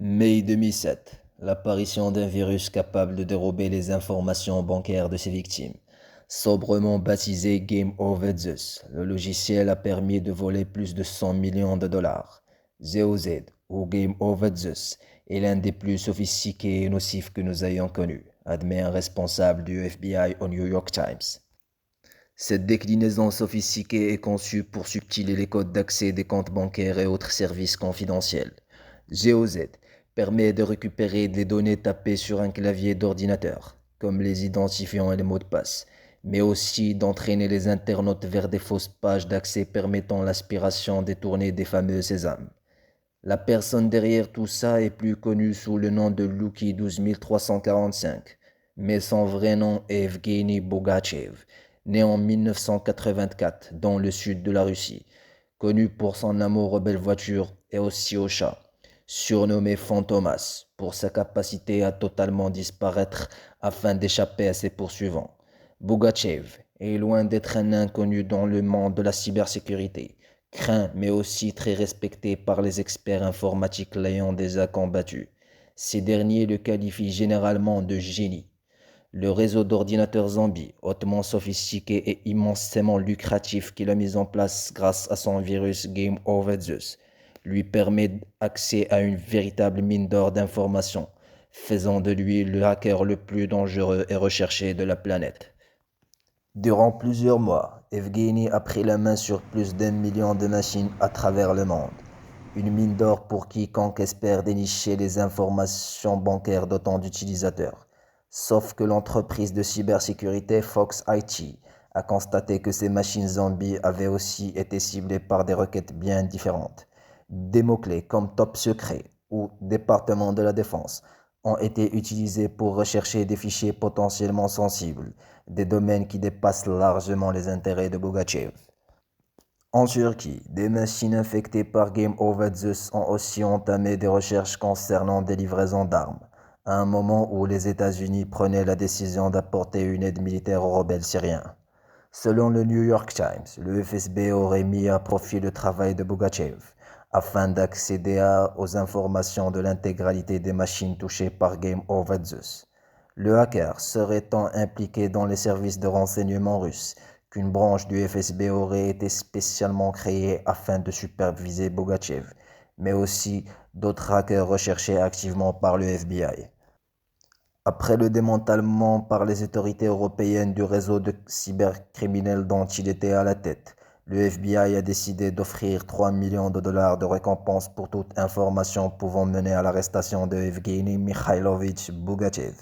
Mai 2007, l'apparition d'un virus capable de dérober les informations bancaires de ses victimes. Sobrement baptisé Game Over Zeus, le logiciel a permis de voler plus de 100 millions de dollars. ZOZ, ou Game Over Zeus, est l'un des plus sophistiqués et nocifs que nous ayons connus, admet un responsable du FBI au New York Times. Cette déclinaison sophistiquée est conçue pour subtiler les codes d'accès des comptes bancaires et autres services confidentiels. GOZ permet de récupérer des données tapées sur un clavier d'ordinateur, comme les identifiants et les mots de passe, mais aussi d'entraîner les internautes vers des fausses pages d'accès permettant l'aspiration détournée des fameux sésames. La personne derrière tout ça est plus connue sous le nom de Lucky 12345, mais son vrai nom est Evgeny Bogachev, né en 1984 dans le sud de la Russie, connu pour son amour aux belles voitures et aussi aux chats, surnommé Fantomas pour sa capacité à totalement disparaître afin d'échapper à ses poursuivants. Bogachev est loin d'être un inconnu dans le monde de la cybersécurité, craint mais aussi très respecté par les experts informatiques l'ayant déjà combattu. Ces derniers le qualifient généralement de génie. Le réseau d'ordinateurs zombies, hautement sophistiqué et immensément lucratif qu'il a mis en place grâce à son virus Game Over Zeus, lui permet accès à une véritable mine d'or d'informations, faisant de lui le hacker le plus dangereux et recherché de la planète. Durant plusieurs mois, Evgeny a pris la main sur plus d'1 million de machines à travers le monde. Une mine d'or pour quiconque espère dénicher les informations bancaires d'autant d'utilisateurs. Sauf que l'entreprise de cybersécurité Fox IT a constaté que ces machines zombies avaient aussi été ciblées par des requêtes bien différentes. Des mots-clés comme top secret ou département de la défense ont été utilisés pour rechercher des fichiers potentiellement sensibles, des domaines qui dépassent largement les intérêts de Bogachev. En Turquie, des machines infectées par Game Over Zeus ont aussi entamé des recherches concernant des livraisons d'armes, à un moment où les États-Unis prenaient la décision d'apporter une aide militaire aux rebelles syriens. Selon le New York Times, le FSB aurait mis à profit le travail de Bogachev afin d'accéder aux informations de l'intégralité des machines touchées par Game Over Zeus. Le hacker serait tant impliqué dans les services de renseignement russes qu'une branche du FSB aurait été spécialement créée afin de superviser Bogachev, mais aussi d'autres hackers recherchés activement par le FBI. Après le démantèlement par les autorités européennes du réseau de cybercriminels dont il était à la tête, le FBI a décidé d'offrir 3 millions de dollars de récompense pour toute information pouvant mener à l'arrestation de Evgeny Mikhailovich Bogachev.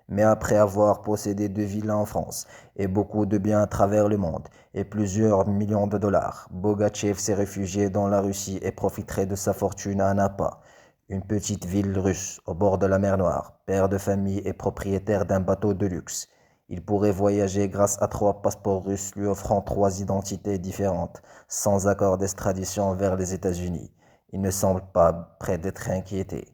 Mais après avoir possédé 2 villas en France et beaucoup de biens à travers le monde et plusieurs millions de dollars, Bogachev s'est réfugié dans la Russie et profiterait de sa fortune à Napa, une petite ville russe au bord de la mer Noire, père de famille et propriétaire d'un bateau de luxe. Il pourrait voyager grâce à 3 passeports russes lui offrant 3 identités différentes, sans accord d'extradition vers les États-Unis. Il ne semble pas près d'être inquiété.